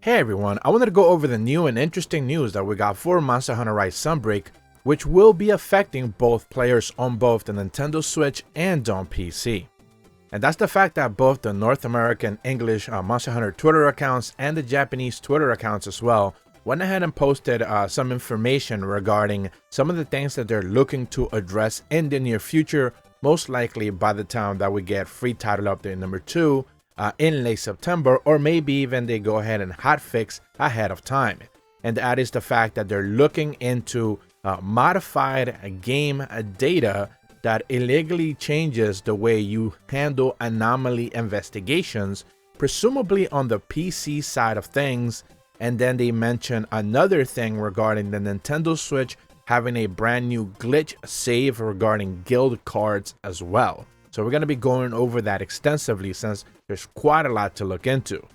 Hey everyone, I wanted to go over the new and interesting news that we got for Monster Hunter Rise Sunbreak, which will be affecting both players on both the Nintendo Switch and on PC. And that's the fact that both the North American English Monster Hunter Twitter accounts and the Japanese Twitter accounts as well went ahead and posted some information regarding some of the things that they're looking to address in the near future, most likely by the time that we get free title update number 2 in late September, or maybe even they go ahead and hotfix ahead of time. And that is the fact that they're looking into modified game data that illegally changes the way you handle anomaly investigations, presumably on the PC side of things. And then they mention another thing regarding the Nintendo Switch having a brand new glitch save regarding guild cards as well. So we're going to be going over that extensively since there's quite a lot to look into.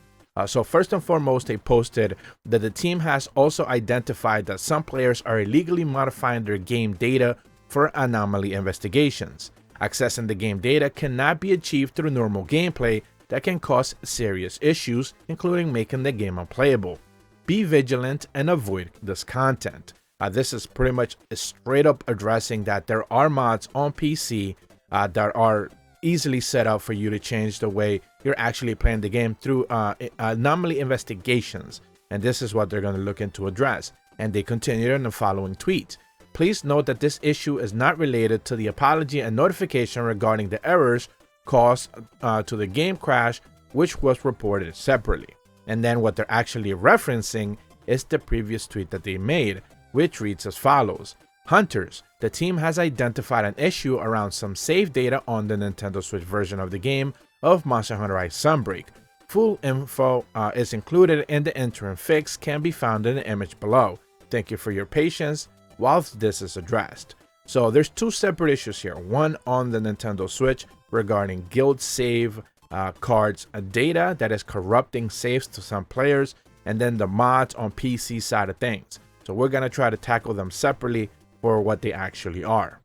So first and foremost, they posted that the team has also identified that some players are illegally modifying their game data for anomaly investigations. Accessing the game data cannot be achieved through normal gameplay that can cause serious issues, including making the game unplayable. Be vigilant and avoid this content. This is pretty much straight up addressing that there are mods on PC that are easily set up for you to change the way you're actually playing the game through anomaly investigations. And this is what they're going to look into address. And they continue in the following tweet. Please note that this issue is not related to the apology and notification regarding the errors caused to the game crash, which was reported separately. And then what they're actually referencing is the previous tweet that they made, which reads as follows. Hunters, the team has identified an issue around some save data on the Nintendo Switch version of the game of Monster Hunter Rise Sunbreak. Full info is included in the interim fix, can be found in the image below. Thank you for your patience whilst this is addressed. So there's two separate issues here. One on the Nintendo Switch regarding guild save cards data that is corrupting saves to some players, and then the mods on PC side of things. So we're going to try to tackle them separately for what they actually are.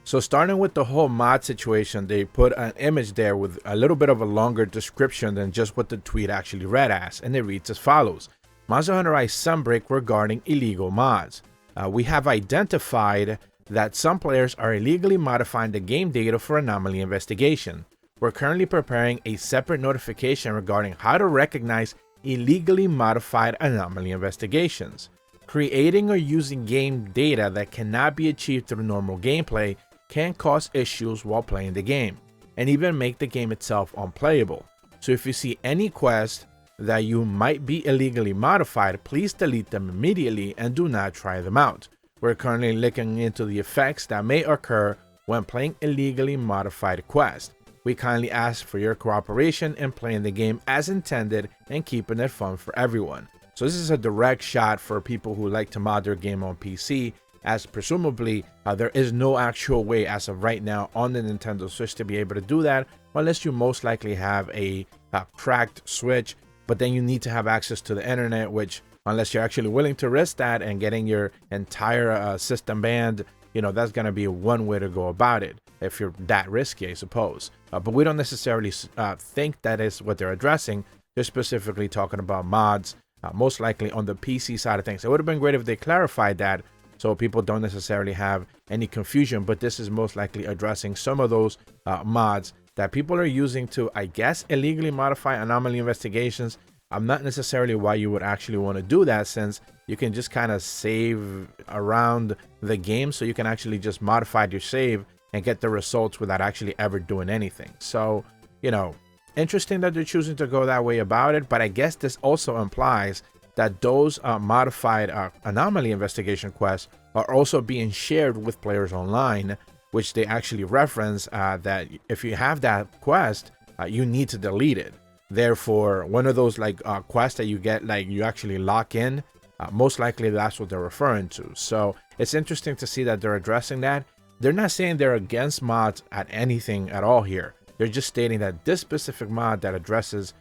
So starting with the whole mod situation, they put an image there with a little bit of a longer description than just what the tweet actually read as, and it reads as follows. Monster Hunter Rise Sunbreak regarding illegal mods. We have identified that some players are illegally modifying the game data for anomaly investigation. We're currently preparing a separate notification regarding how to recognize illegally modified anomaly investigations. Creating or using game data that cannot be achieved through normal gameplay can cause issues while playing the game, and even make the game itself unplayable. So if you see any quests that you might be illegally modified, please delete them immediately and do not try them out. We're currently looking into the effects that may occur when playing illegally modified quests. We kindly ask for your cooperation in playing the game as intended and keeping it fun for everyone. So this is a direct shot for people who like to mod their game on PC, as presumably there is no actual way as of right now on the Nintendo Switch to be able to do that, unless you most likely have a cracked Switch, but then you need to have access to the internet, which unless you're actually willing to risk that and getting your entire system banned, you know, that's going to be one way to go about it if you're that risky, I suppose. But we don't necessarily think that is what they're addressing. They're specifically talking about mods, most likely on the PC side of things. It would have been great if they clarified that so people don't necessarily have any confusion, but this is most likely addressing some of those mods that people are using to, I guess, illegally modify anomaly investigations. I'm not necessarily why you would actually want to do that, since you can just kind of save around the game, so you can actually just modify your save and get the results without actually ever doing anything. So, you know, interesting that they're choosing to go that way about it, but I guess this also implies that those modified anomaly investigation quests are also being shared with players online, which they actually reference that if you have that quest, you need to delete it. Therefore, one of those like quests that you get, like you actually lock in, most likely that's what they're referring to. So it's interesting to see that they're addressing that. They're not saying they're against mods at anything at all here. They're just stating that this specific mod that addresses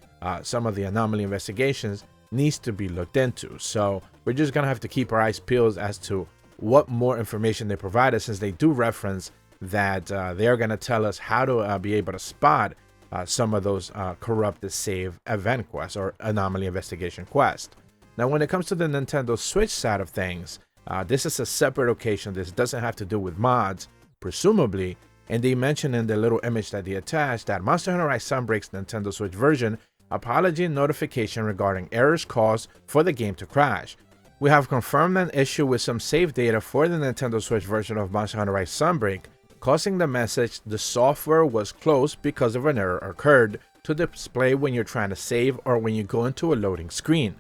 some of the anomaly investigations needs to be looked into. So we're just gonna have to keep our eyes peeled as to what more information they provide us, since they do reference that they are gonna tell us how to be able to spot some of those corrupted save event quests or anomaly investigation quests. Now, when it comes to the Nintendo Switch side of things, this is a separate occasion. This doesn't have to do with mods, presumably, and they mentioned in the little image that they attached that Monster Hunter Rise Sunbreak's Nintendo Switch version apology notification regarding errors caused for the game to crash. We have confirmed an issue with some save data for the Nintendo Switch version of Monster Hunter Rise Sunbreak, causing the message the software was closed because of an error occurred to display when you're trying to save or when you go into a loading screen.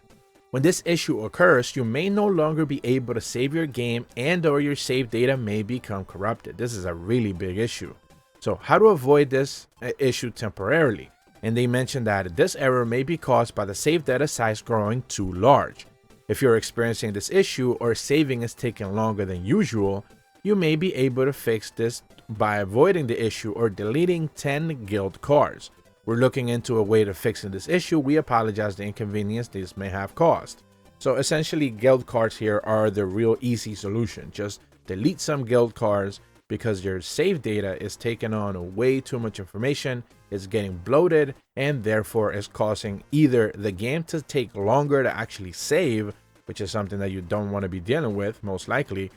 When this issue occurs, you may no longer be able to save your game and or your save data may become corrupted. This is a really big issue. So how to avoid this issue temporarily? And they mentioned that this error may be caused by the save data size growing too large. If you're experiencing this issue or saving is taking longer than usual, you may be able to fix this by avoiding the issue or deleting 10 guild cards. We're looking into a way to fixing this issue. We apologize the inconvenience this may have caused. So essentially, guild cards here are the real easy solution. Just delete some guild cards because your save data is taking on way too much information, it's getting bloated, and therefore is causing either the game to take longer to actually save, which is something that you don't want to be dealing with most likely,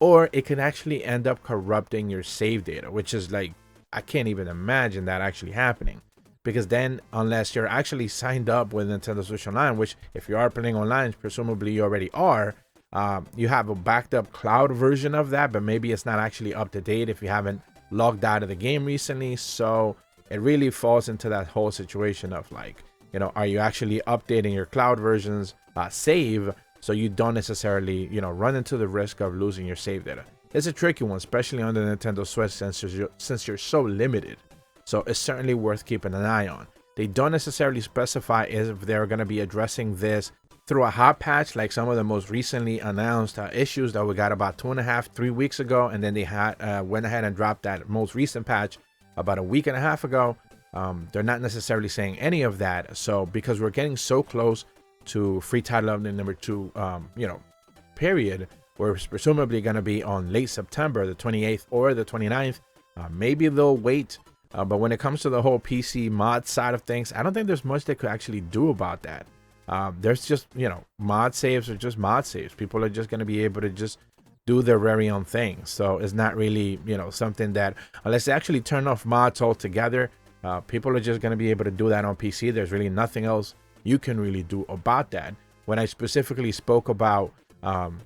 or it can actually end up corrupting your save data, which is like, I can't even imagine that actually happening. Because then, unless you're actually signed up with Nintendo Switch Online, which if you are playing online, presumably you already are, you have a backed up cloud version of that, but maybe it's not actually up to date if you haven't logged out of the game recently. So it really falls into that whole situation of like, you know, are you actually updating your cloud versions save so you don't necessarily, you know, run into the risk of losing your save data? It's a tricky one, especially on the Nintendo Switch since you're so limited. So it's certainly worth keeping an eye on. They don't necessarily specify if they're going to be addressing this through a hot patch like some of the most recently announced issues that we got about 2.5-3 weeks ago, and then they went ahead and dropped that most recent patch about a week and a half ago. They're not necessarily saying any of that. So because we're getting so close to free title update number 2 period, we're presumably going to be on late September, the 28th or the 29th. Maybe they'll wait. But when it comes to the whole PC mod side of things, I don't think there's much they could actually do about that. There's just, you know, mod saves are just mod saves. People are just going to be able to just do their very own thing. So it's not really, you know, something that, unless they actually turn off mods altogether, people are just going to be able to do that on PC. There's really nothing else you can really do about that. When I specifically spoke about,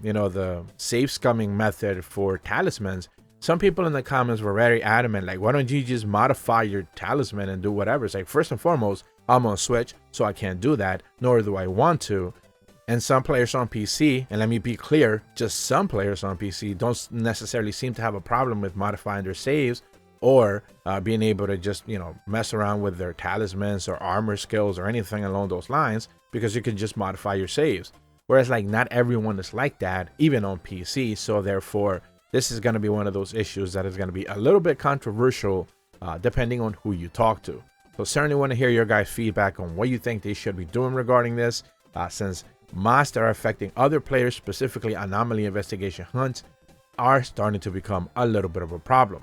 you know, the save scumming method for talismans, some people in the comments were very adamant, like, why don't you just modify your talisman and do whatever? It's like, first and foremost, I'm on Switch, so I can't do that, nor do I want to. And some players on PC, and let me be clear, just some players on PC don't necessarily seem to have a problem with modifying their saves or being able to just, you know, mess around with their talismans or armor skills or anything along those lines, because you can just modify your saves. Whereas, like, not everyone is like that, even on PC, so therefore, this is going to be one of those issues that is going to be a little bit controversial depending on who you talk to. So certainly want to hear your guys' feedback on what you think they should be doing regarding this, since mods that are affecting other players, specifically anomaly investigation hunts, are starting to become a little bit of a problem.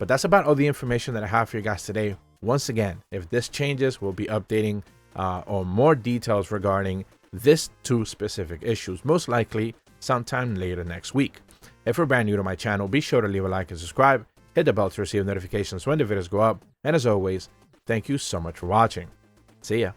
But that's about all the information that I have for you guys today. Once again, if this changes, we'll be updating on more details regarding this 2 specific issues, most likely sometime later next week. If you're brand new to my channel, be sure to leave a like and subscribe, hit the bell to receive notifications when the videos go up, and as always, thank you so much for watching. See ya.